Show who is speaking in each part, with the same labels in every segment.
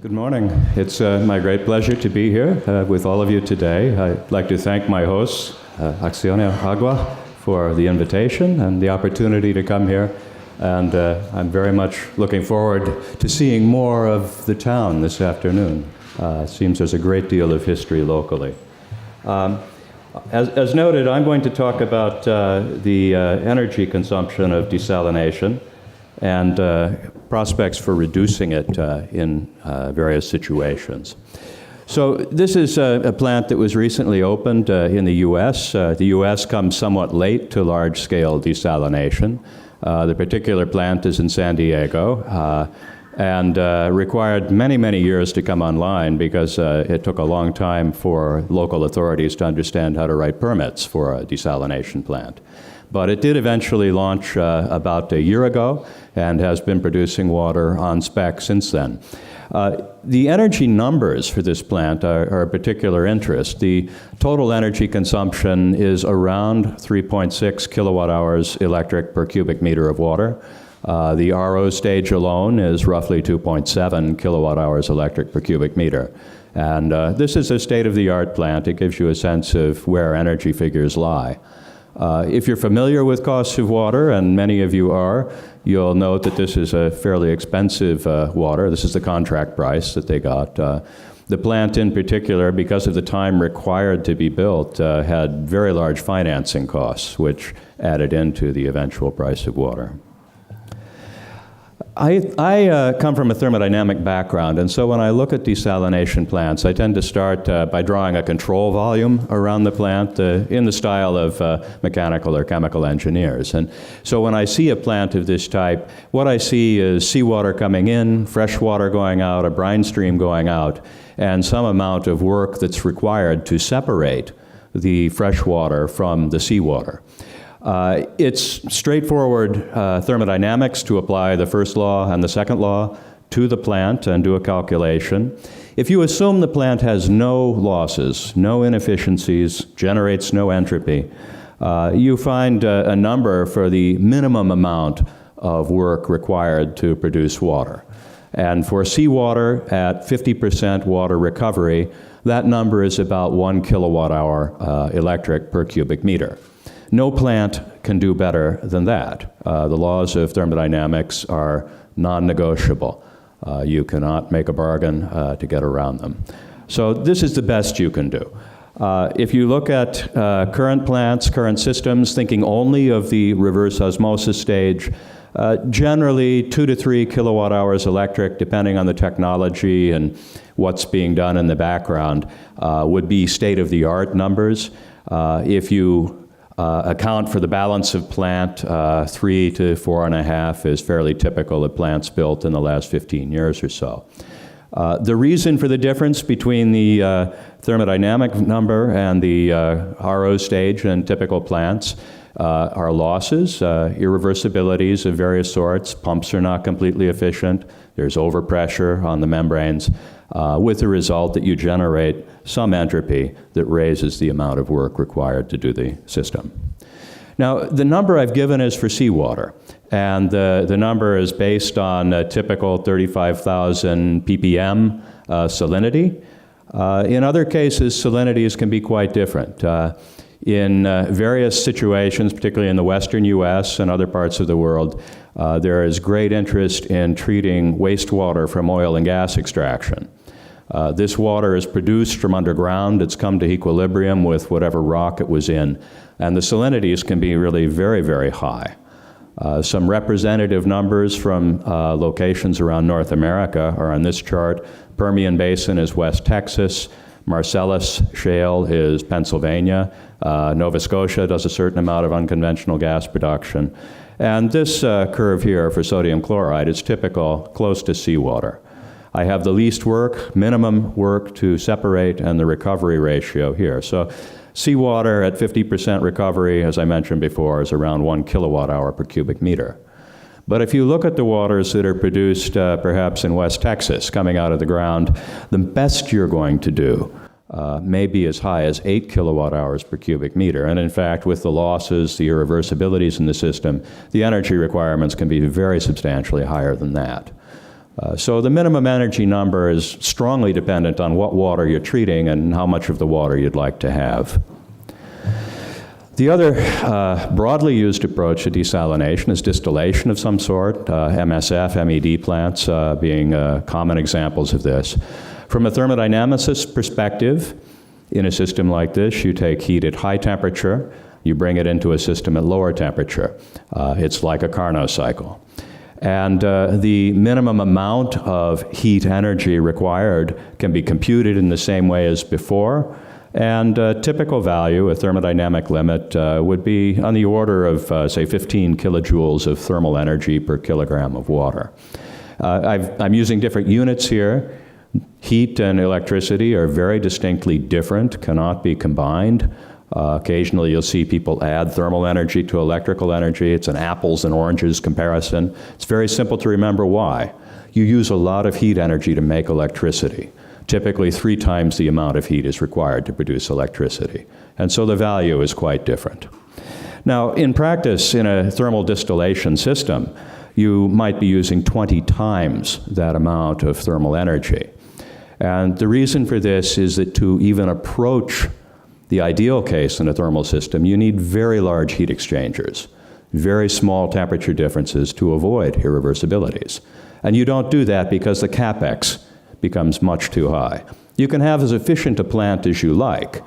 Speaker 1: Good morning. It's my great pleasure to be here with all of you today. I'd like to thank my hosts, Acciona Agua, for the invitation and the opportunity to come here. And I'm very much looking forward to seeing more of the town this afternoon. It seems there's a great deal of history locally. As noted, I'm going to talk about the energy consumption of desalination and prospects for reducing it in various situations. So this is a plant that was recently opened in the U.S. The U.S. comes somewhat late to large-scale desalination. The particular plant is in San Diego and required many, many years to come online because it took a long time for local authorities to understand how to write permits for a desalination plant. But it did eventually launch about a year ago and has been producing water on spec since then. The energy numbers for this plant are of particular interest. The total energy consumption is around 3.6 kilowatt hours electric per cubic meter of water. The RO stage alone is roughly 2.7 kilowatt hours electric per cubic meter. And this is a state-of-the-art plant. It gives you a sense of where energy figures lie. If you're familiar with costs of water, and many of you are, you'll note that this is a fairly expensive water. This is the contract price that they got. The plant in particular, because of the time required to be built, had very large financing costs, which added into the eventual price of water. I come from a thermodynamic background, and so when I look at desalination plants, I tend to start by drawing a control volume around the plant in the style of mechanical or chemical engineers. And so when I see a plant of this type, what I see is seawater coming in, fresh water going out, a brine stream going out, and some amount of work that's required to separate the fresh water from the seawater. It's straightforward thermodynamics to apply the first law and the second law to the plant and do a calculation. If you assume the plant has no losses, no inefficiencies, generates no entropy, you find a number for the minimum amount of work required to produce water. And for seawater at 50% water recovery, that number is about 1 kilowatt hour electric per cubic meter. No plant can do better than that. The laws of thermodynamics are non-negotiable. You cannot make a bargain to get around them. So this is the best you can do. If you look at current plants, current systems, thinking only of the reverse osmosis stage, generally 2 to 3 kilowatt hours electric, depending on the technology and what's being done in the background, would be state-of-the-art numbers. If you account for the balance of plant, 3 to 4.5 is fairly typical of plants built in the last 15 years or so. The reason for the difference between the thermodynamic number and the RO stage in typical plants are losses, irreversibilities of various sorts. Pumps are not completely efficient. There's overpressure on the membranes, with the result that you generate some entropy that raises the amount of work required to do the system. Now, the number I've given is for seawater, and the number is based on a typical 35,000 ppm salinity. In other cases, salinities can be quite different. In various situations, particularly in the western U.S. and other parts of the world, there is great interest in treating wastewater from oil and gas extraction. This water is produced from underground. It's come to equilibrium with whatever rock it was in, and the salinities can be really very, very high. Some representative numbers from locations around North America are on this chart. Permian Basin is West Texas. Marcellus Shale is Pennsylvania. Nova Scotia does a certain amount of unconventional gas production. And this curve here for sodium chloride is typical, close to seawater. I have the least work, minimum work to separate, and the recovery ratio here. So seawater at 50% recovery, as I mentioned before, is around 1 kilowatt hour per cubic meter. But if you look at the waters that are produced perhaps in West Texas coming out of the ground, the best you're going to do may be as high as 8 kilowatt hours per cubic meter. And in fact, with the losses, the irreversibilities in the system, the energy requirements can be very substantially higher than that. So the minimum energy number is strongly dependent on what water you're treating and how much of the water you'd like to have. The other broadly used approach to desalination is distillation of some sort, MSF, MED plants being common examples of this. From a thermodynamicist perspective, in a system like this, you take heat at high temperature, you bring it into a system at lower temperature. It's like a Carnot cycle. And the minimum amount of heat energy required can be computed in the same way as before. And a typical value, a thermodynamic limit, would be on the order of, say, 15 kilojoules of thermal energy per kilogram of water. I'm using different units here. Heat and electricity are very distinctly different, cannot be combined. Occasionally you'll see people add thermal energy to electrical energy. It's an apples and oranges comparison. It's very simple to remember why. You use a lot of heat energy to make electricity. Typically 3 times the amount of heat is required to produce electricity. And so the value is quite different. Now, in practice, in a thermal distillation system, you might be using 20 times that amount of thermal energy. And the reason for this is that to even approach the ideal case in a thermal system, you need very large heat exchangers, very small temperature differences to avoid irreversibilities. And you don't do that because the capex becomes much too high. You can have as efficient a plant as you like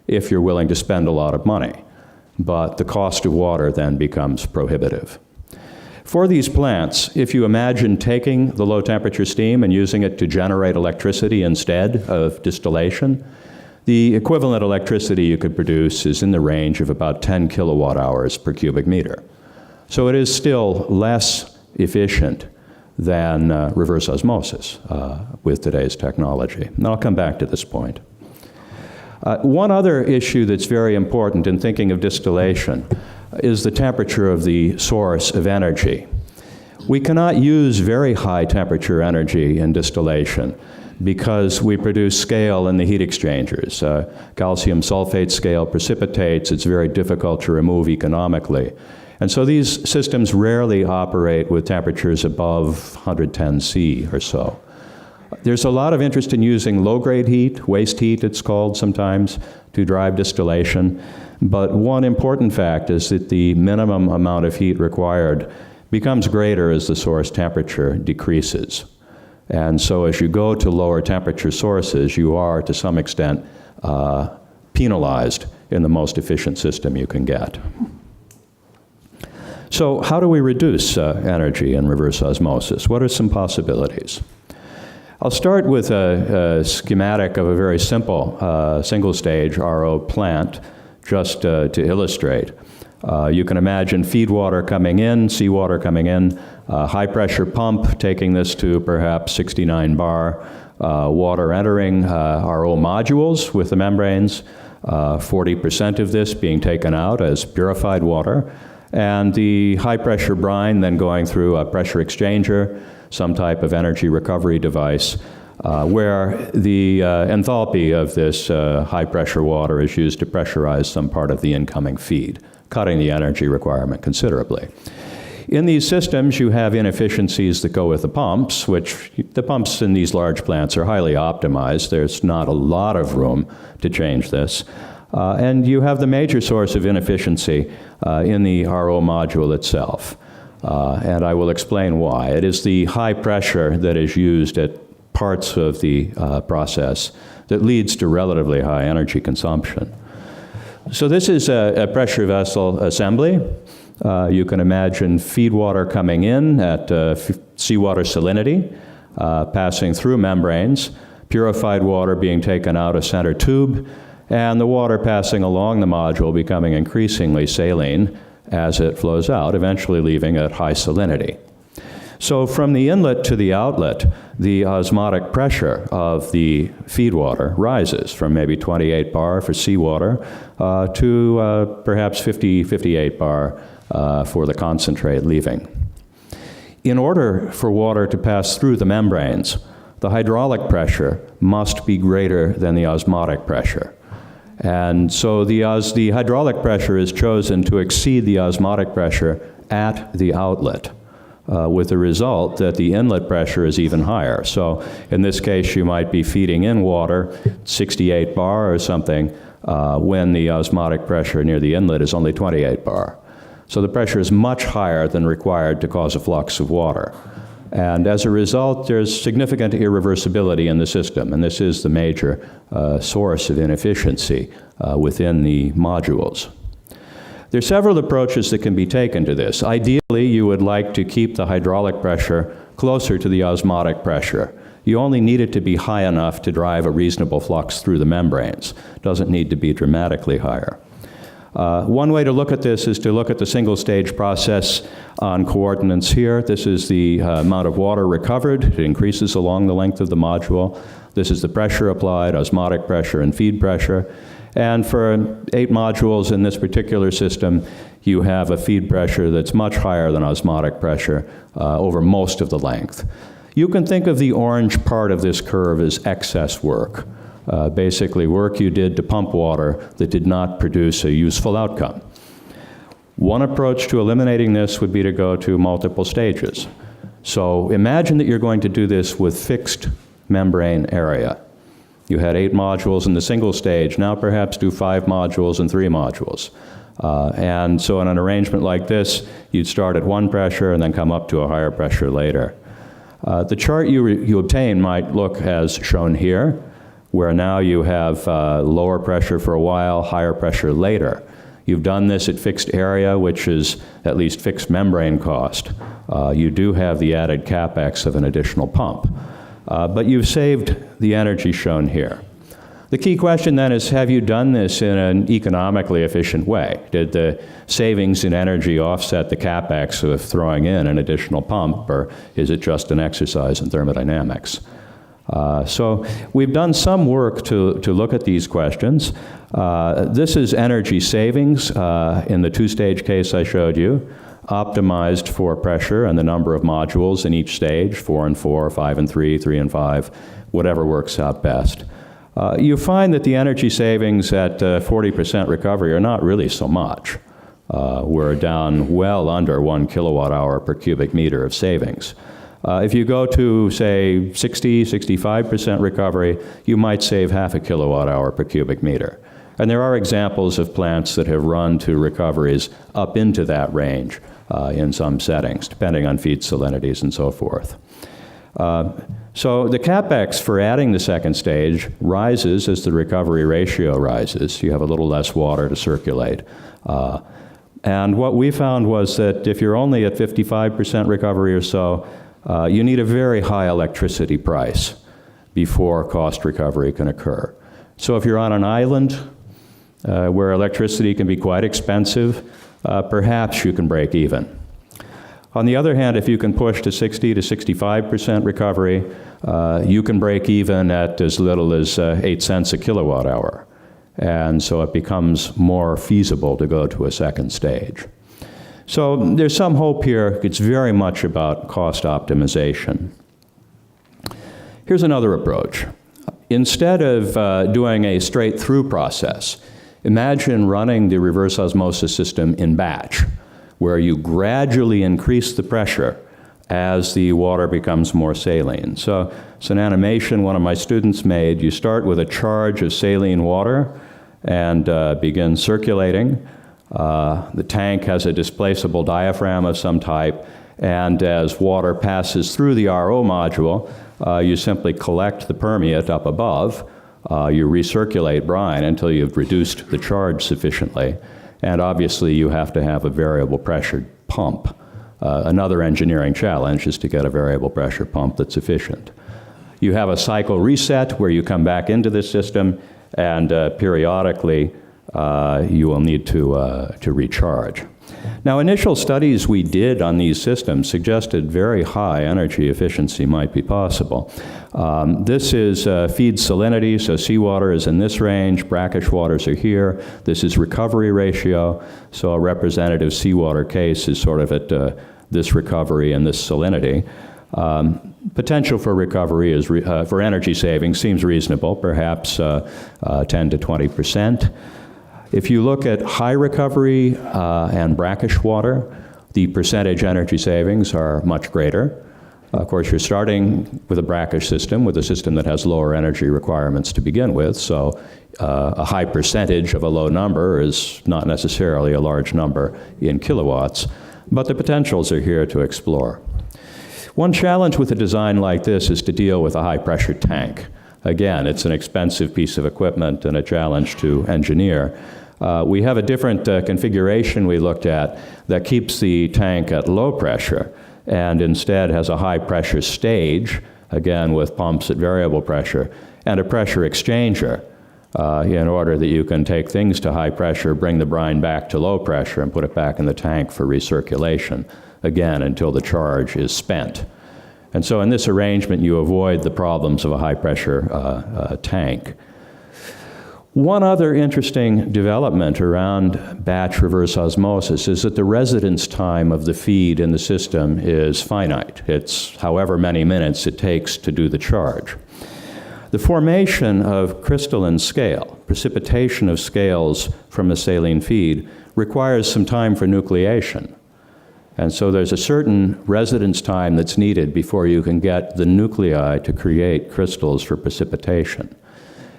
Speaker 1: if you're willing to spend a lot of money, but the cost of water then becomes prohibitive. For these plants, if you imagine taking the low temperature steam and using it to generate electricity instead of distillation, the equivalent electricity you could produce is in the range of about 10 kilowatt hours per cubic meter. So it is still less efficient than reverse osmosis with today's technology. And I'll come back to this point. One other issue that's very important in thinking of distillation is the temperature of the source of energy. We cannot use very high temperature energy in distillation because we produce scale in the heat exchangers. Calcium sulfate scale precipitates. It's very difficult to remove economically. And so these systems rarely operate with temperatures above 110 C or so. There's a lot of interest in using low-grade heat, waste heat it's called sometimes, to drive distillation. But one important fact is that the minimum amount of heat required becomes greater as the source temperature decreases. And so as you go to lower temperature sources, you are, to some extent, penalized in the most efficient system you can get. So how do we reduce energy in reverse osmosis? What are some possibilities? I'll start with a schematic of a very simple single-stage RO plant, just to illustrate. You can imagine feed water coming in, seawater coming in, high-pressure pump taking this to perhaps 69 bar, water entering RO modules with the membranes, 40% of this being taken out as purified water, and the high-pressure brine then going through a pressure exchanger, some type of energy recovery device, where the enthalpy of this high-pressure water is used to pressurize some part of the incoming feed, cutting the energy requirement considerably. In these systems, you have inefficiencies that go with the pumps, which the pumps in these large plants are highly optimized. There's not a lot of room to change this. And you have the major source of inefficiency in the RO module itself. And I will explain why. It is the high pressure that is used at parts of the process that leads to relatively high energy consumption. So this is a pressure vessel assembly. You can imagine feed water coming in at seawater salinity, passing through membranes, purified water being taken out a center tube, and the water passing along the module becoming increasingly saline as it flows out, eventually leaving at high salinity. So from the inlet to the outlet, the osmotic pressure of the feed water rises from maybe 28 bar for seawater to perhaps 58 bar for the concentrate leaving. In order for water to pass through the membranes, the hydraulic pressure must be greater than the osmotic pressure. And so the hydraulic pressure is chosen to exceed the osmotic pressure at the outlet. with the result that the inlet pressure is even higher. So in this case, you might be feeding in water, 68 bar or something, when the osmotic pressure near the inlet is only 28 bar. So the pressure is much higher than required to cause a flux of water. And as a result, there's significant irreversibility in the system, and this is the major source of inefficiency within the modules. There are several approaches that can be taken to this. Ideally, you would like to keep the hydraulic pressure closer to the osmotic pressure. You only need it to be high enough to drive a reasonable flux through the membranes. It doesn't need to be dramatically higher. One way to look at this is to look at the single-stage process on coordinates here. This is the amount of water recovered. It increases along the length of the module. This is the pressure applied, osmotic pressure and feed pressure. And for 8 modules in this particular system, you have a feed pressure that's much higher than osmotic pressure over most of the length. You can think of the orange part of this curve as excess work. Basically work you did to pump water that did not produce a useful outcome. One approach to eliminating this would be to go to multiple stages. So imagine that you're going to do this with fixed membrane area. You had 8 modules in the single stage, now perhaps do 5 modules and 3 modules. And so in an arrangement like this, you'd start at one pressure and then come up to a higher pressure later. The chart you obtain might look as shown here, where now you have lower pressure for a while, higher pressure later. You've done this at fixed area, which is at least fixed membrane cost. You do have the added capex of an additional pump. But you've saved the energy shown here. The key question then is, have you done this in an economically efficient way? Did the savings in energy offset the capex of throwing in an additional pump, or is it just an exercise in thermodynamics? So we've done some work to look at these questions. This is energy savings in the 2-stage case I showed you, optimized for pressure and the number of modules in each stage, 4 and 4, 5 and 3, 3 and 5, whatever works out best. You find that the energy savings at 40% recovery are not really so much. We're down well under 1 kilowatt hour per cubic meter of savings. If you go to, say, 60, 65% recovery, you might save half a kilowatt hour per cubic meter. And there are examples of plants that have run to recoveries up into that range in some settings, depending on feed salinities and so forth. So the capex for adding the second stage rises as the recovery ratio rises. You have a little less water to circulate. And what we found was that if you're only at 55% recovery or so, you need a very high electricity price before cost recovery can occur. So if you're on an island where electricity can be quite expensive, perhaps you can break even. On the other hand, if you can push to 60 to 65% recovery, you can break even at as little as 8 cents a kilowatt hour. And so it becomes more feasible to go to a second stage. So there's some hope here. It's very much about cost optimization. Here's another approach. Instead of doing a straight-through process, imagine running the reverse osmosis system in batch, where you gradually increase the pressure as the water becomes more saline. So it's an animation one of my students made. You start with a charge of saline water and begin circulating. The tank has a displaceable diaphragm of some type, and as water passes through the RO module, you simply collect the permeate up above. You recirculate brine until you've reduced the charge sufficiently, and obviously you have to have a variable pressure pump. Another engineering challenge is to get a variable pressure pump that's efficient. You have a cycle reset where you come back into the system, and periodically you will need to recharge. Now, initial studies we did on these systems suggested very high energy efficiency might be possible. This is feed salinity, so seawater is in this range, brackish waters are here. This is recovery ratio, so a representative seawater case is sort of at this recovery and this salinity. Potential for recovery is for energy savings seems reasonable, perhaps 10 to 20%. If you look at high recovery and brackish water, the percentage energy savings are much greater. Of course, you're starting with a brackish system, with a system that has lower energy requirements to begin with, so a high percentage of a low number is not necessarily a large number in kilowatts, but the potentials are here to explore. One challenge with a design like this is to deal with a high-pressure tank. Again, it's an expensive piece of equipment and a challenge to engineer. We have a different configuration we looked at that keeps the tank at low pressure and instead has a high-pressure stage, again with pumps at variable pressure, and a pressure exchanger in order that you can take things to high pressure, bring the brine back to low pressure, and put it back in the tank for recirculation, again until the charge is spent. And so in this arrangement, you avoid the problems of a high-pressure tank. One other interesting development around batch reverse osmosis is that the residence time of the feed in the system is finite. It's however many minutes it takes to do the charge. The formation of crystalline scale, precipitation of scales from a saline feed, requires some time for nucleation. And so there's a certain residence time that's needed before you can get the nuclei to create crystals for precipitation.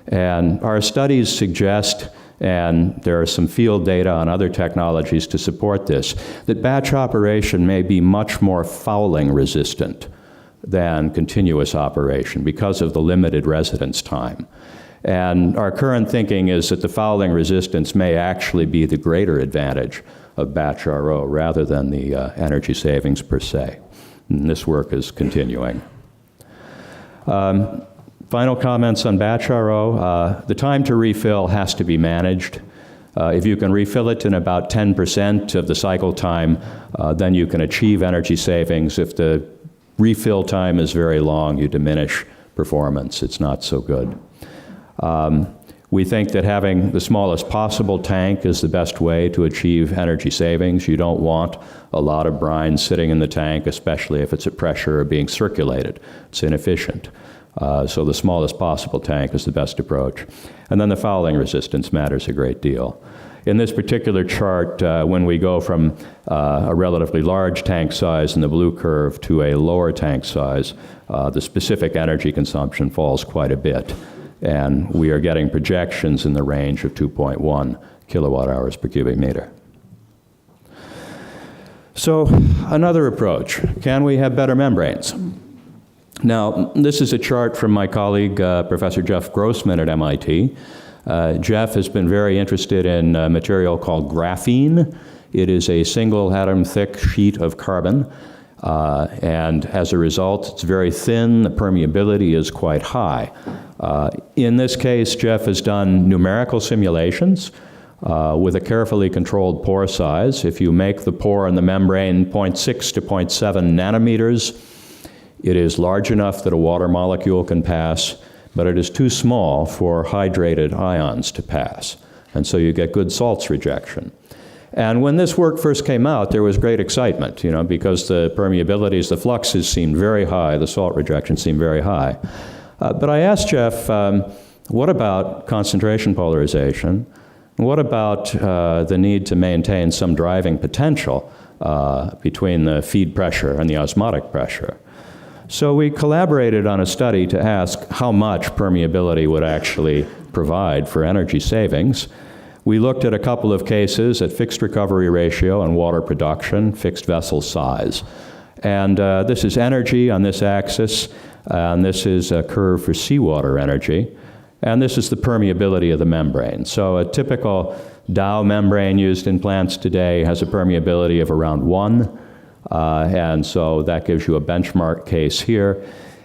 Speaker 1: And our studies suggest, and there are some field data on other technologies to support this, that batch operation may be much more fouling resistant than continuous operation because of the limited residence time. And our current thinking is that the fouling resistance may actually be the greater advantage of batch RO rather than the energy savings per se. And this work is continuing. Final comments on batch RO. The time to refill has to be managed. If you can refill it in about 10% of the cycle time, then you can achieve energy savings. If the refill time is very long, you diminish performance. It's not so good. We think that having the smallest possible tank is the best way to achieve energy savings. You don't want a lot of brine sitting in the tank, especially if it's at pressure or being circulated. It's inefficient. So the smallest possible tank is the best approach. And then the fouling resistance matters a great deal. In this particular chart, when we go from a relatively large tank size in the blue curve to a lower tank size, the specific energy consumption falls quite a bit. And we are getting projections in the range of 2.1 kilowatt hours per cubic meter. So another approach, can we have better membranes? Now, this is a chart from my colleague, Professor Jeff Grossman at MIT. Jeff has been very interested in a material called graphene. It is a single atom thick sheet of carbon, and as a result, it's very thin. The permeability is quite high. In this case, Jeff has done numerical simulations with a carefully controlled pore size. If you make the pore in the membrane 0.6 to 0.7 nanometers, it is large enough that a water molecule can pass, but it is too small for hydrated ions to pass. And so you get good salts rejection. And when this work first came out, there was great excitement, because the permeabilities, the fluxes seemed very high, the salt rejection seemed very high. But I asked Jeff, what about concentration polarization? What about the need to maintain some driving potential between the feed pressure and the osmotic pressure? So we collaborated on a study to ask how much permeability would actually provide for energy savings. We looked at a couple of cases at fixed recovery ratio and water production, fixed vessel size. And this is energy on this axis, and this is a curve for seawater energy, and this is the permeability of the membrane. So a typical Dow membrane used in plants today has a permeability of around 1. And so that gives you a benchmark case here.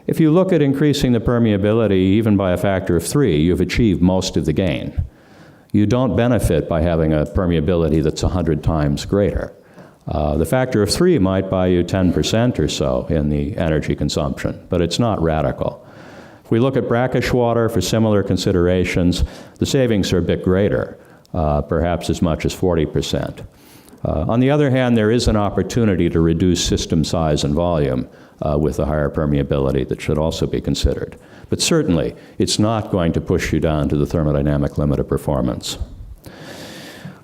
Speaker 1: If you look at increasing the permeability even by a factor of 3, you've achieved most of the gain. You don't benefit by having a permeability that's 100 times greater. The factor of 3 might buy you 10% or so in the energy consumption, but it's not radical. If we look at brackish water for similar considerations, the savings are a bit greater, perhaps as much as 40%. On the other hand, there is an opportunity to reduce system size and volume with a higher permeability that should also be considered. But certainly, it's not going to push you down to the thermodynamic limit of performance.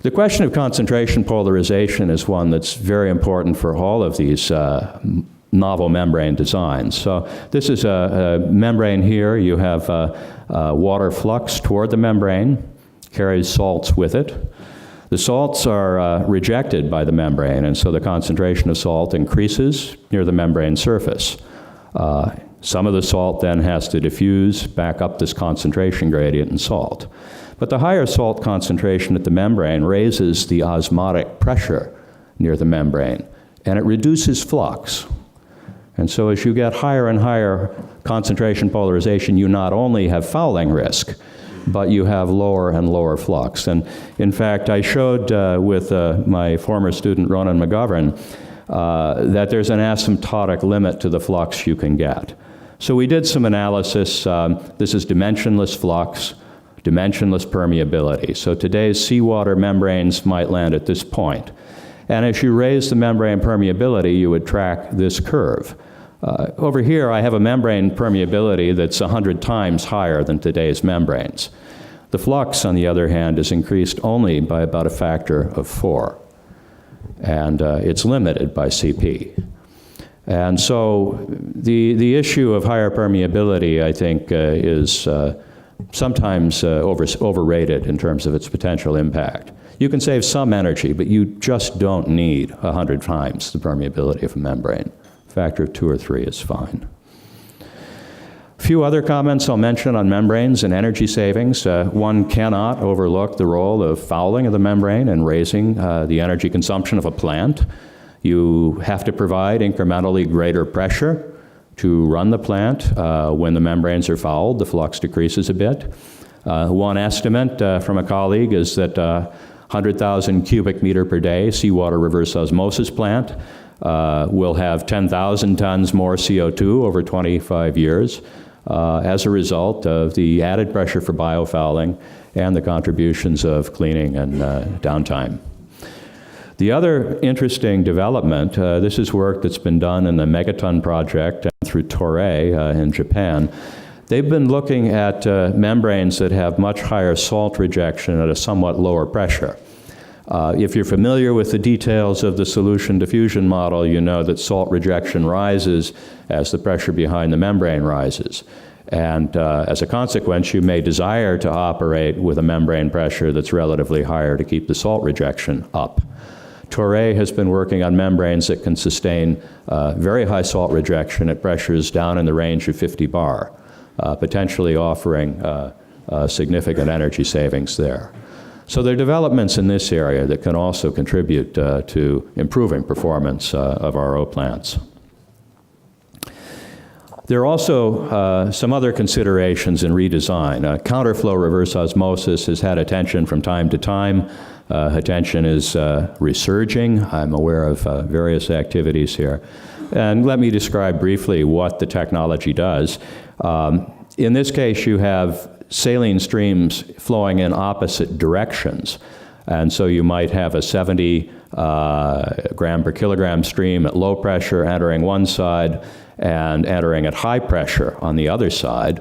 Speaker 1: The question of concentration polarization is one that's very important for all of these novel membrane designs. So this is a membrane here. You have water flux toward the membrane, carries salts with it. The salts are rejected by the membrane, and so the concentration of salt increases near the membrane surface. Some of the salt then has to diffuse back up this concentration gradient in salt. But the higher salt concentration at the membrane raises the osmotic pressure near the membrane, and it reduces flux. And so as you get higher and higher concentration polarization, you not only have fouling risk, but you have lower and lower flux. And in fact, I showed with my former student, Ronan McGovern, that there's an asymptotic limit to the flux you can get. So we did some analysis. This is dimensionless flux, dimensionless permeability. So today's seawater membranes might land at this point. And as you raise the membrane permeability, you would track this curve. Over here, I have a membrane permeability that's 100 times higher than today's membranes. The flux, on the other hand, is increased only by about a factor of 4. And it's limited by CP. And so the issue of higher permeability, I think, is sometimes overrated in terms of its potential impact. You can save some energy, but you just don't need 100 times the permeability of a membrane. A factor of 2 or 3 is fine. A few other comments I'll mention on membranes and energy savings. One cannot overlook the role of fouling of the membrane and raising the energy consumption of a plant. You have to provide incrementally greater pressure to run the plant. When the membranes are fouled, the flux decreases a bit. One estimate from a colleague is that 100,000 cubic meter per day seawater reverse osmosis plant will have 10,000 tons more CO2 over 25 years as a result of the added pressure for biofouling and the contributions of cleaning and downtime. The other interesting development, this is work that's been done in the Megaton project through Toray in Japan. They've been looking at membranes that have much higher salt rejection at a somewhat lower pressure. If you're familiar with the details of the solution diffusion model, you know that salt rejection rises as the pressure behind the membrane rises. And as a consequence, you may desire to operate with a membrane pressure that's relatively higher to keep the salt rejection up. Toray has been working on membranes that can sustain very high salt rejection at pressures down in the range of 50 bar, potentially offering significant energy savings there. So there are developments in this area that can also contribute to improving performance of RO plants. There are also some other considerations in redesign. Counterflow reverse osmosis has had attention from time to time. Attention is resurging. I'm aware of various activities here. And let me describe briefly what the technology does. In this case, you have saline streams flowing in opposite directions. And so you might have a 70 gram per kilogram stream at low pressure entering one side and entering at high pressure on the other side,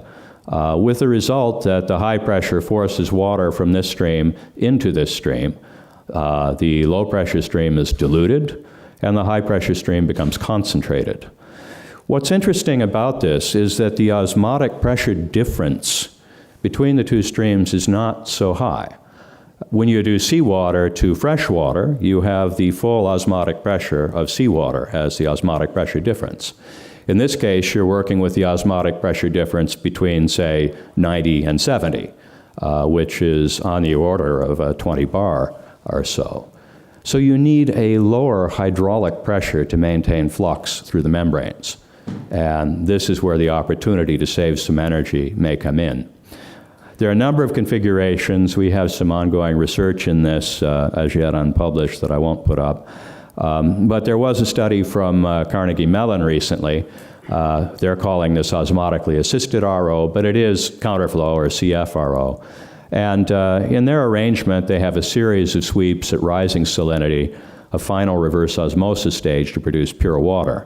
Speaker 1: with the result that the high pressure forces water from this stream into this stream. The low pressure stream is diluted, and the high pressure stream becomes concentrated. What's interesting about this is that the osmotic pressure difference between the two streams is not so high. When you do seawater to fresh water, you have the full osmotic pressure of seawater as the osmotic pressure difference. In this case, you're working with the osmotic pressure difference between, say, 90 and 70, which is on the order of 20 bar or so. So you need a lower hydraulic pressure to maintain flux through the membranes. And this is where the opportunity to save some energy may come in. There are a number of configurations. We have some ongoing research in this, as yet unpublished, that I won't put up. But there was a study from Carnegie Mellon recently. They're calling this osmotically assisted RO, but it is counterflow or CFRO. And in their arrangement, they have a series of sweeps at rising salinity, a final reverse osmosis stage to produce pure water.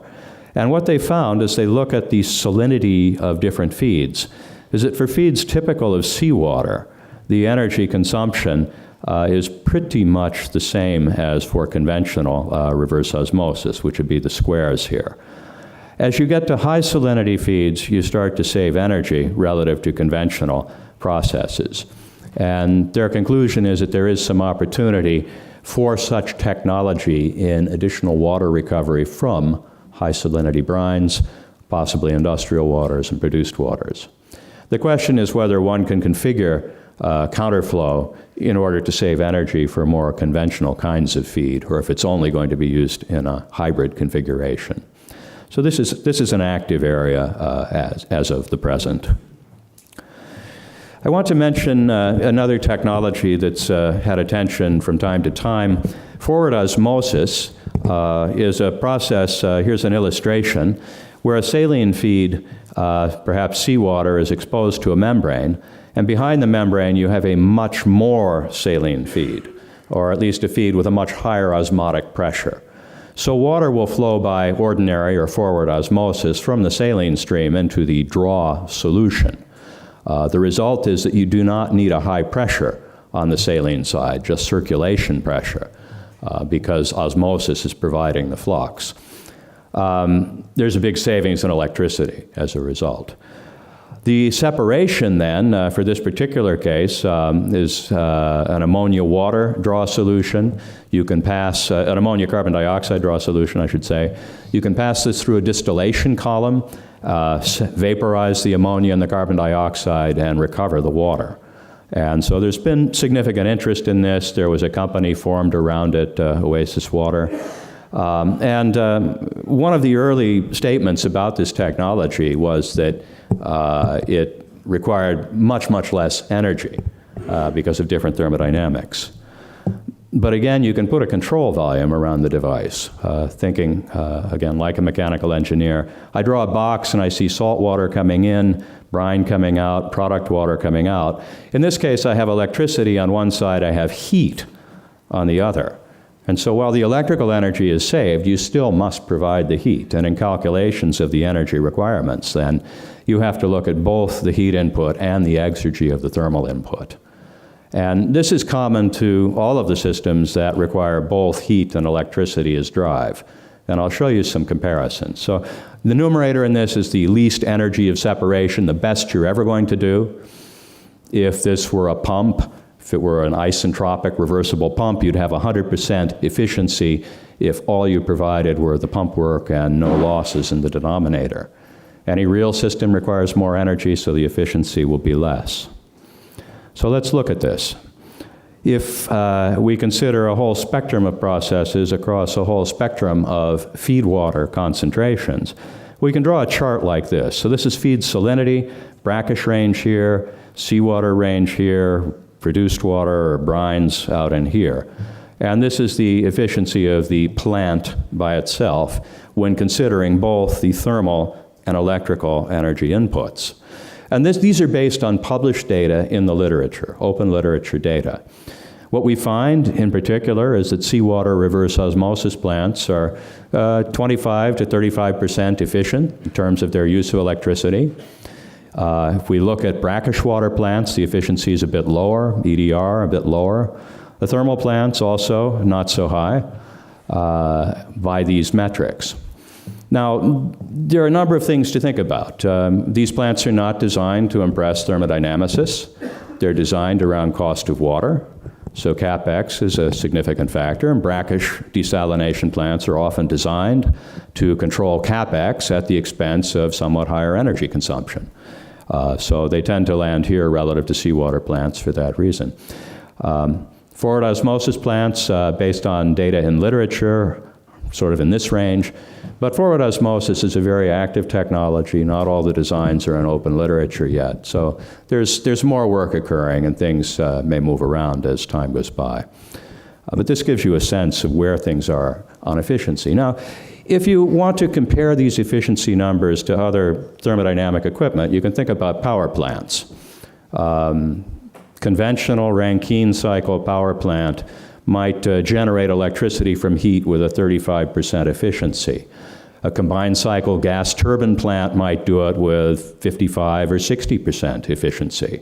Speaker 1: And what they found as they look at the salinity of different feeds is that for feeds typical of seawater, the energy consumption is pretty much the same as for conventional reverse osmosis, which would be the squares here. As you get to high salinity feeds, you start to save energy relative to conventional processes. And their conclusion is that there is some opportunity for such technology in additional water recovery from high salinity brines, possibly industrial waters and produced waters. The question is whether one can configure counterflow in order to save energy for more conventional kinds of feed, or if it's only going to be used in a hybrid configuration. So this is an active area as of the present. I want to mention another technology that's had attention from time to time. Forward osmosis is a process, here's an illustration, where a saline feed, perhaps seawater, is exposed to a membrane, and behind the membrane you have a much more saline feed, or at least a feed with a much higher osmotic pressure. So water will flow by ordinary or forward osmosis from the saline stream into the draw solution. The result is that you do not need a high pressure on the saline side, just circulation pressure, because osmosis is providing the flux. There's a big savings in electricity as a result. The separation then, for this particular case, is an ammonia water draw solution. You can pass, an ammonia carbon dioxide draw solution, I should say. You can pass this through a distillation column, vaporize the ammonia and the carbon dioxide, and recover the water. And so there's been significant interest in this. There was a company formed around it, Oasis Water. And one of the early statements about this technology was that it required much, much less energy because of different thermodynamics. But again, you can put a control volume around the device, thinking, again, like a mechanical engineer. I draw a box and I see salt water coming in, brine coming out, product water coming out. In this case, I have electricity on one side, I have heat on the other. And so while the electrical energy is saved, you still must provide the heat. And in calculations of the energy requirements, then, you have to look at both the heat input and the exergy of the thermal input. And this is common to all of the systems that require both heat and electricity as drive. And I'll show you some comparisons. So the numerator in this is the least energy of separation, the best you're ever going to do. If this were a pump, if it were an isentropic reversible pump, you'd have 100% efficiency if all you provided were the pump work and no losses in the denominator. Any real system requires more energy, so the efficiency will be less. So let's look at this. If we consider a whole spectrum of processes across a whole spectrum of feed water concentrations, we can draw a chart like this. So this is feed salinity, brackish range here, seawater range here, produced water or brines out in here. And this is the efficiency of the plant by itself when considering both the thermal and electrical energy inputs. And these are based on published data in the literature, open literature data. What we find in particular is that seawater reverse osmosis plants are 25 to 35% efficient in terms of their use of electricity. If we look at brackish water plants, the efficiency is a bit lower, EDR a bit lower. The thermal plants also not so high by these metrics. Now, there are a number of things to think about. These plants are not designed to impress thermodynamicists. They're designed around cost of water, so CapEx is a significant factor, and brackish desalination plants are often designed to control CapEx at the expense of somewhat higher energy consumption. So they tend to land here relative to seawater plants for that reason. Forward osmosis plants, based on data in literature, sort of in this range. But forward osmosis is a very active technology. Not all the designs are in open literature yet. So there's more work occurring, and things may move around as time goes by. But this gives you a sense of where things are on efficiency. Now, if you want to compare these efficiency numbers to other thermodynamic equipment, you can think about power plants. Conventional Rankine cycle power plant might generate electricity from heat with a 35% efficiency. A combined cycle gas turbine plant might do it with 55 or 60% efficiency.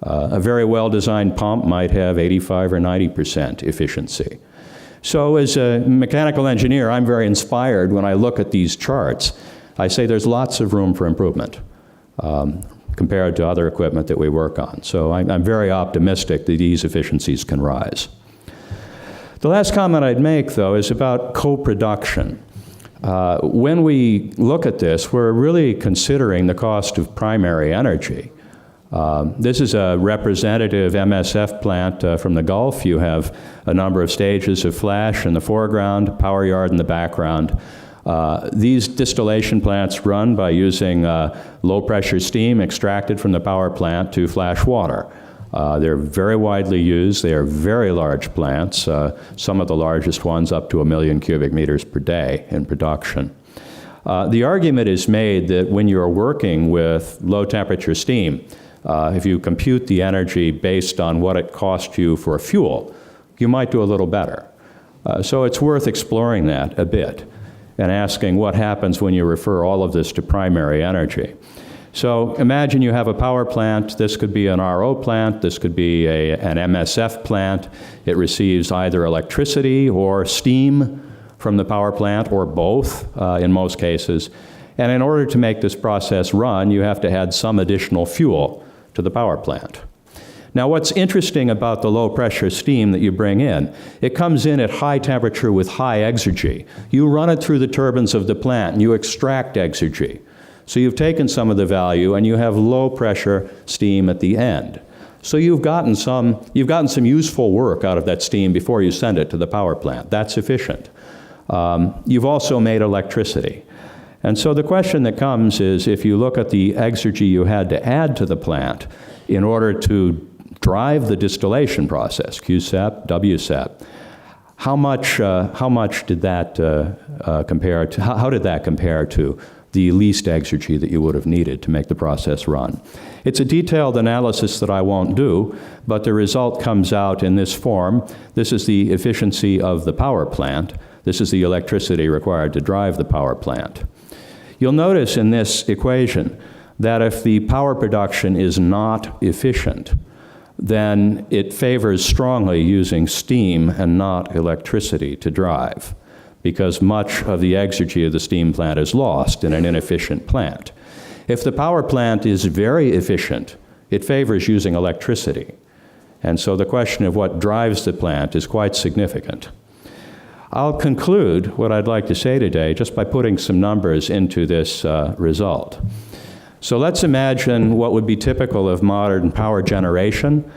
Speaker 1: A very well-designed pump might have 85 or 90% efficiency. So as a mechanical engineer, I'm very inspired when I look at these charts. I say there's lots of room for improvement compared to other equipment that we work on. So I'm very optimistic that these efficiencies can rise. The last comment I'd make, though, is about co-production. When we look at this, we're really considering the cost of primary energy. This is a representative MSF plant from the Gulf. You have a number of stages of flash in the foreground, power yard in the background. These distillation plants run by using low-pressure steam extracted from the power plant to flash water. They're very widely used. They are very large plants, some of the largest ones up to 1 million cubic meters per day in production. The argument is made that when you're working with low-temperature steam, if you compute the energy based on what it cost you for fuel, you might do a little better. So it's worth exploring that a bit and asking what happens when you refer all of this to primary energy. So imagine you have a power plant. This could be an RO plant. This could be an MSF plant. It receives either electricity or steam from the power plant, or both in most cases. And in order to make this process run, you have to add some additional fuel to the power plant. Now, what's interesting about the low-pressure steam that you bring in, it comes in at high temperature with high exergy. You run it through the turbines of the plant, and you extract exergy. So you've taken some of the value, and you have low-pressure steam at the end. So you've gotten some useful work out of that steam before you send it to the power plant. That's efficient. You've also made electricity. And so the question that comes is, if you look at the exergy you had to add to the plant in order to drive the distillation process, QSEP, WSEP, how much did that compare to, how did that compare to the least exergy that you would have needed to make the process run? It's a detailed analysis that I won't do, but the result comes out in this form. This is the efficiency of the power plant. This is the electricity required to drive the power plant. You'll notice in this equation that if the power production is not efficient, then it favors strongly using steam and not electricity to drive, because much of the exergy of the steam plant is lost in an inefficient plant. If the power plant is very efficient, it favors using electricity. And so the question of what drives the plant is quite significant. I'll conclude what I'd like to say today just by putting some numbers into this result. So let's imagine what would be typical of modern power generation.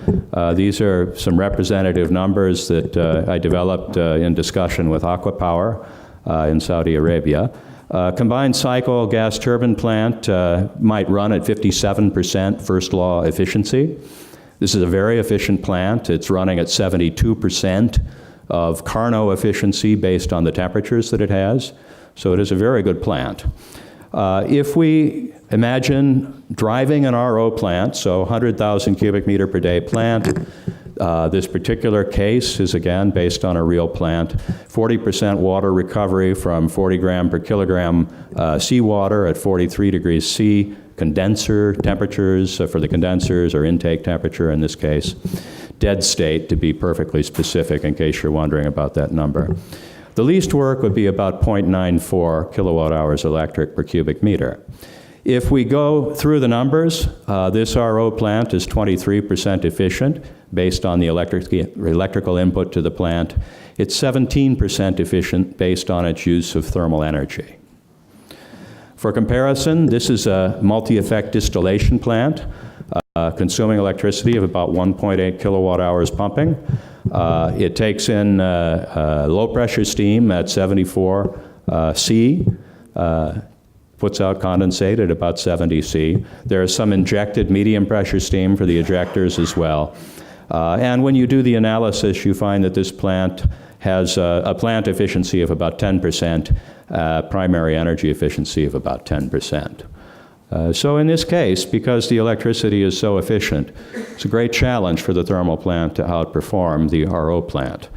Speaker 1: These are some representative numbers that I developed in discussion with Aqua Power in Saudi Arabia. Combined cycle gas turbine plant might run at 57% first law efficiency. This is a very efficient plant. It's running at 72% of Carnot efficiency based on the temperatures that it has. So it is a very good plant. If we imagine driving an RO plant, so 100,000 cubic meter per day plant, this particular case is again based on a real plant, 40% water recovery from 40 gram per kilogram seawater at 43 degrees C, condenser temperatures for the condensers, or intake temperature in this case, dead state to be perfectly specific in case you're wondering about that number. The least work would be about 0.94 kilowatt hours electric per cubic meter. If we go through the numbers, this RO plant is 23% efficient based on the electrical input to the plant. It's 17% efficient based on its use of thermal energy. For comparison, this is a multi-effect distillation plant consuming electricity of about 1.8 kilowatt hours pumping. It takes in low-pressure steam at 74 C, puts out condensate at about 70 C. There is some injected medium-pressure steam for the ejectors as well. And when you do the analysis, you find that this plant has a plant efficiency of about 10%, primary energy efficiency of about 10%. So in this case, because the electricity is so efficient, it's a great challenge for the thermal plant to outperform the RO plant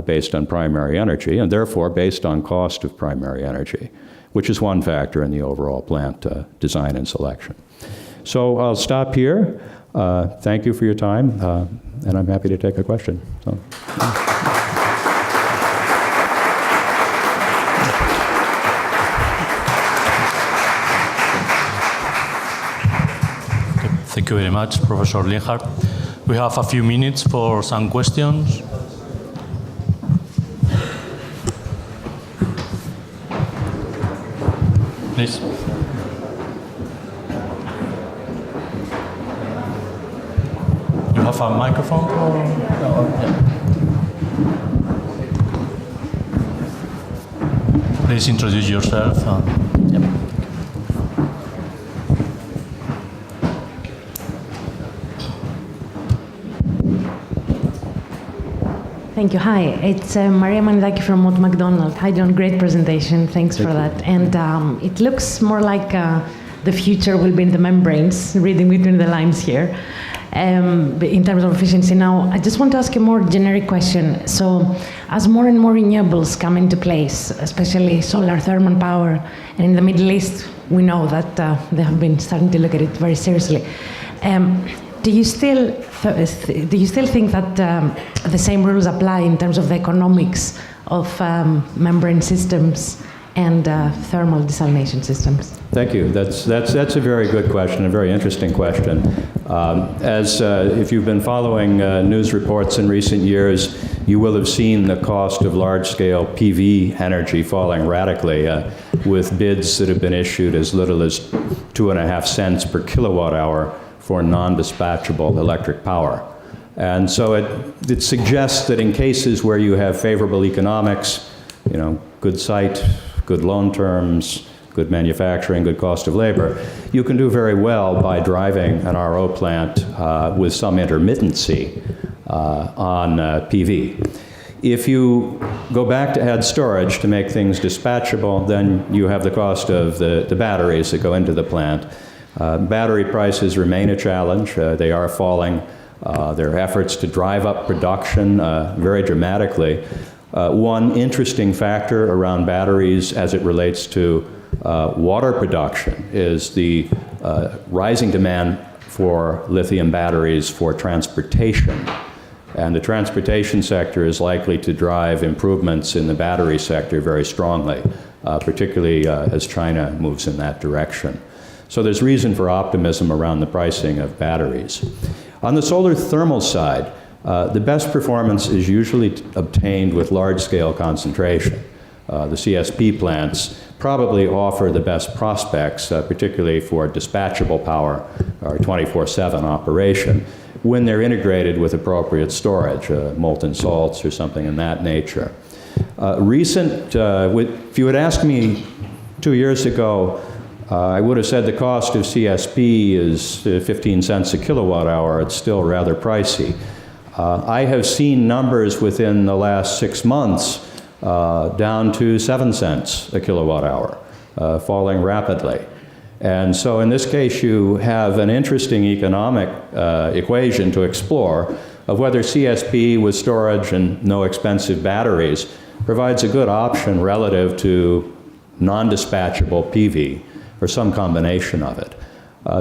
Speaker 1: based on primary energy, and therefore based on cost of primary energy, which is one factor in the overall plant design and selection. So I'll stop here. thank you for your time, and I'm happy to take a question. So.
Speaker 2: Thank you very much, Professor Linhart. We have a few minutes for some questions. Please. You have a microphone? Please introduce yourself.
Speaker 3: Thank you. Hi, it's Maria Manidaki from Mott MacDonald. Hi, John. Great presentation. Thanks for that. And it looks more like the future will be in the membranes, reading between the lines here, in terms of efficiency. Now, I just want to ask a more generic question. So, as more and more renewables come into place, especially solar thermal power, and in the Middle East, we know that they have been starting to look at it very seriously. Do you still think that the same rules apply in terms of the economics of membrane systems and thermal desalination systems?
Speaker 1: Thank you. That's a very good question, a very interesting question. If you've been following news reports in recent years, you will have seen the cost of large-scale PV energy falling radically, with bids that have been issued as little as 2.5 cents per kilowatt hour for non-dispatchable electric power. And so it suggests that in cases where you have favorable economics, good site, good loan terms, good manufacturing, good cost of labor, you can do very well by driving an RO plant with some intermittency on PV. If you go back to add storage to make things dispatchable, then you have the cost of the batteries that go into the plant. Battery prices remain a challenge. They are falling. There are efforts to drive up production very dramatically. One interesting factor around batteries as it relates to water production is the rising demand for lithium batteries for transportation. And the transportation sector is likely to drive improvements in the battery sector very strongly, particularly as China moves in that direction. So there's reason for optimism around the pricing of batteries. On the solar thermal side, the best performance is usually obtained with large-scale concentration. The CSP plants probably offer the best prospects, particularly for dispatchable power or 24/7 operation, when they're integrated with appropriate storage, molten salts or something in that nature. If you had asked me 2 years ago, I would have said the cost of CSP is 15 cents a kilowatt hour. It's still rather pricey. I have seen numbers within the last 6 months down to 7 cents a kilowatt hour, falling rapidly. And so in this case, you have an interesting economic equation to explore of whether CSP with storage and no expensive batteries provides a good option relative to non-dispatchable PV, or some combination of it.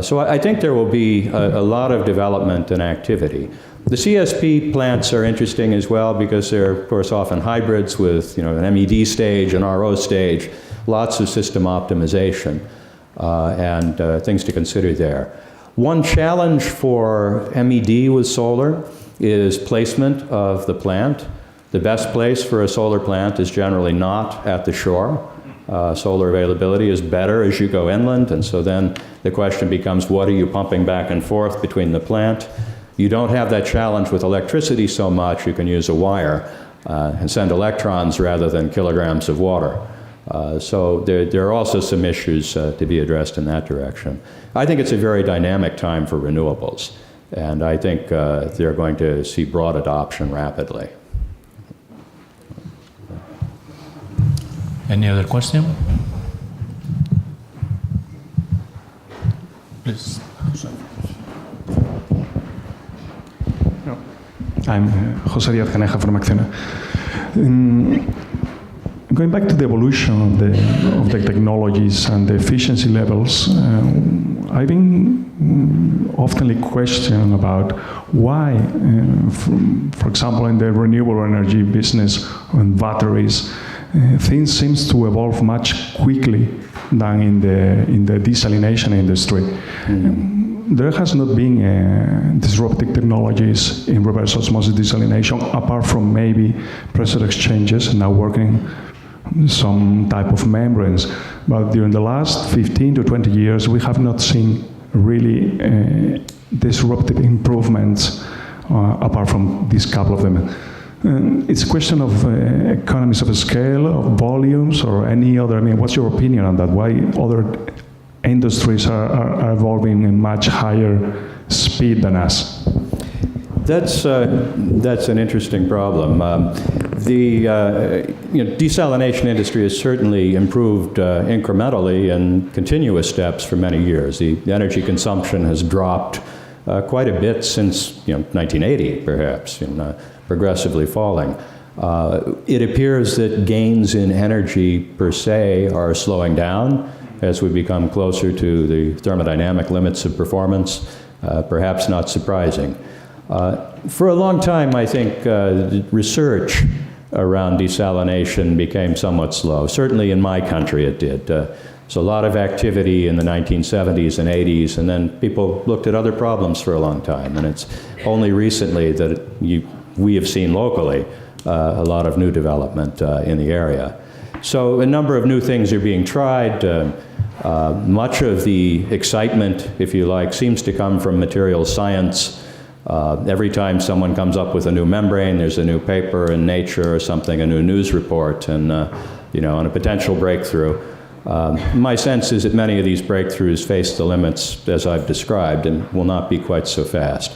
Speaker 1: So I think there will be a lot of development and activity. The CSP plants are interesting as well because they're, of course, often hybrids with an MED stage, an RO stage, lots of system optimization and things to consider there. One challenge for MED with solar is placement of the plant. The best place for a solar plant is generally not at the shore. Solar availability is better as you go inland, and so then the question becomes, what are you pumping back and forth between the plant? You don't have that challenge with electricity so much. You can use a wire and send electrons rather than kilograms of water. So there are also some issues to be addressed in that direction. I think it's a very dynamic time for renewables, and I think they're going to see broad adoption rapidly.
Speaker 2: Any other question? Please.
Speaker 4: I'm José Díaz Caneja from Acciona. Going back to the evolution of the technologies and the efficiency levels, I've been often questioned about why, for example, in the renewable energy business and batteries, things seems to evolve much quickly than in the desalination industry. There has not been disruptive technologies in reverse osmosis desalination, apart from maybe pressure exchanges now working some type of membranes. But during the last 15 to 20 years, we have not seen really disruptive improvements apart from these couple of them. It's a question of economies of scale, of volumes, or any other. I mean, what's your opinion on that? Why other industries are evolving in much higher speed than us?
Speaker 1: That's an interesting problem. The desalination industry has certainly improved incrementally in continuous steps for many years. The energy consumption has dropped quite a bit since 1980, perhaps, progressively falling. It appears that gains in energy per se are slowing down as we become closer to the thermodynamic limits of performance, perhaps not surprising. For a long time, I think research around desalination became somewhat slow. Certainly in my country it did. So a lot of activity in the 1970s and 80s, and then people looked at other problems for a long time. And it's only recently that we have seen locally a lot of new development in the area. So a number of new things are being tried. Much of the excitement, if you like, seems to come from materials science. Every time someone comes up with a new membrane, there's a new paper in Nature or something, a new news report, and on a potential breakthrough. My sense is that many of these breakthroughs face the limits as I've described and will not be quite so fast.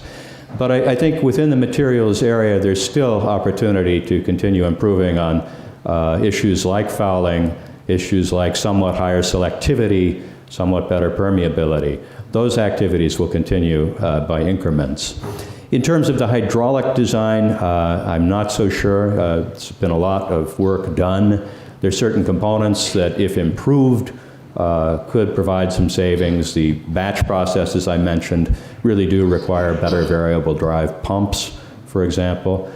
Speaker 1: But I think within the materials area, there's still opportunity to continue improving on issues like fouling, issues like somewhat higher selectivity, somewhat better permeability. Those activities will continue by increments. In terms of the hydraulic design, I'm not so sure. There's been a lot of work done. There's certain components that, if improved, could provide some savings. The batch processes I mentioned really do require better variable drive pumps, for example,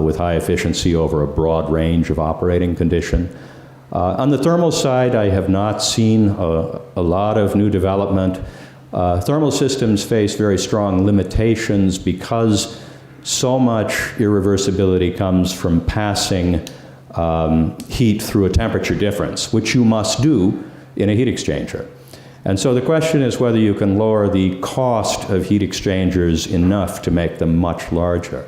Speaker 1: with high efficiency over a broad range of operating condition. On the thermal side, I have not seen a lot of new development. Thermal systems face very strong limitations because so much irreversibility comes from passing heat through a temperature difference, which you must do in a heat exchanger. And so the question is whether you can lower the cost of heat exchangers enough to make them much larger.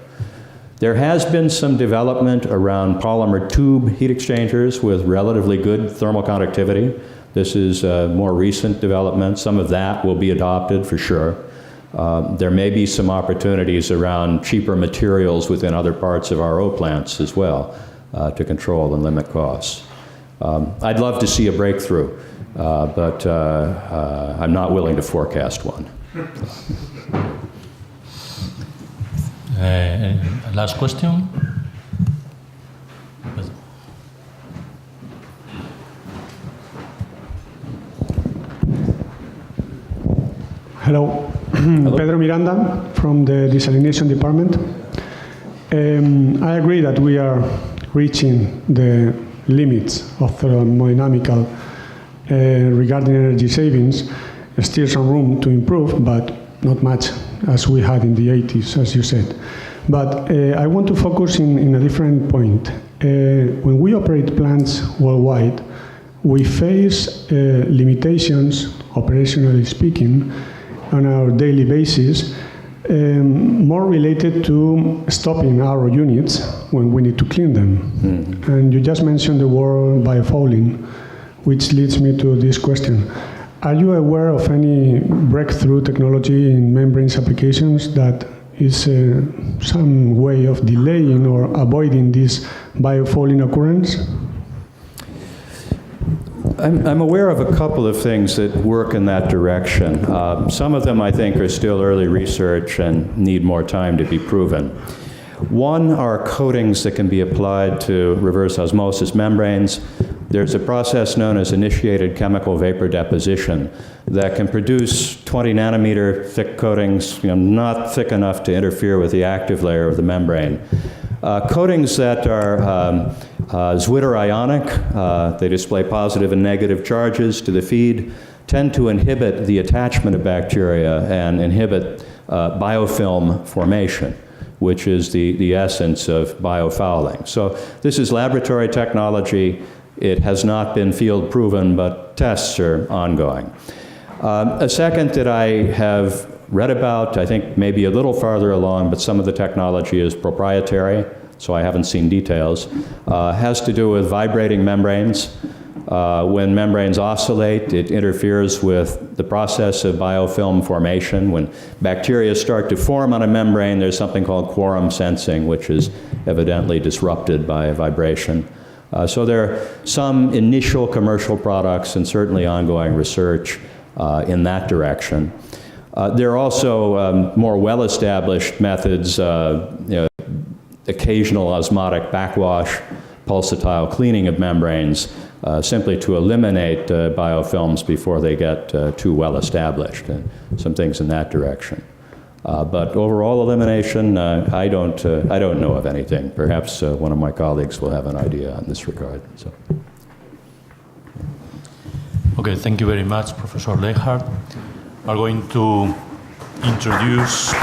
Speaker 1: There has been some development around polymer tube heat exchangers with relatively good thermal conductivity. This is a more recent development. Some of that will be adopted for sure. There may be some opportunities around cheaper materials within other parts of RO plants as well to control and limit costs. I'd love to see a breakthrough, but I'm not willing to forecast one.
Speaker 2: Last question.
Speaker 5: Hello. Pedro Miranda from the Desalination Department. I agree that we are reaching the limits of thermodynamical regarding energy savings. There's still some room to improve, but not much as we had in the 80s, as you said. But I want to focus in a different point. When we operate plants worldwide, we face limitations, operationally speaking, on our daily basis, more related to stopping our units when we need to clean them. Mm-hmm. And you just mentioned the word biofouling, which leads me to this question. Are you aware of any breakthrough technology in membranes applications that is some way of delaying or avoiding this biofouling occurrence?
Speaker 1: I'm aware of a couple of things that work in that direction. Some of them I think are still early research and need more time to be proven. One are coatings that can be applied to reverse osmosis membranes. There's a process known as initiated chemical vapor deposition that can produce 20 nanometer thick coatings, not thick enough to interfere with the active layer of the membrane. Coatings that are Zwitter-ionic, they display positive and negative charges to the feed, tend to inhibit the attachment of bacteria and inhibit biofilm formation, which is the essence of biofouling. So this is laboratory technology. It has not been field proven, but tests are ongoing. A second that I have read about, I think maybe a little farther along, but some of the technology is proprietary, so I haven't seen details, has to do with vibrating membranes. When membranes oscillate, it interferes with the process of biofilm formation. When bacteria start to form on a membrane, there's something called quorum sensing, which is evidently disrupted by vibration. So there are some initial commercial products and certainly ongoing research in that direction. There are also more well-established methods, occasional osmotic backwash, pulsatile cleaning of membranes, simply to eliminate biofilms before they get too well established, some things in that direction. But overall elimination, I don't know of anything. Perhaps one of my colleagues will have an idea in this regard. So.
Speaker 2: Okay, thank you very much, Professor Lenhart. I'm going to introduce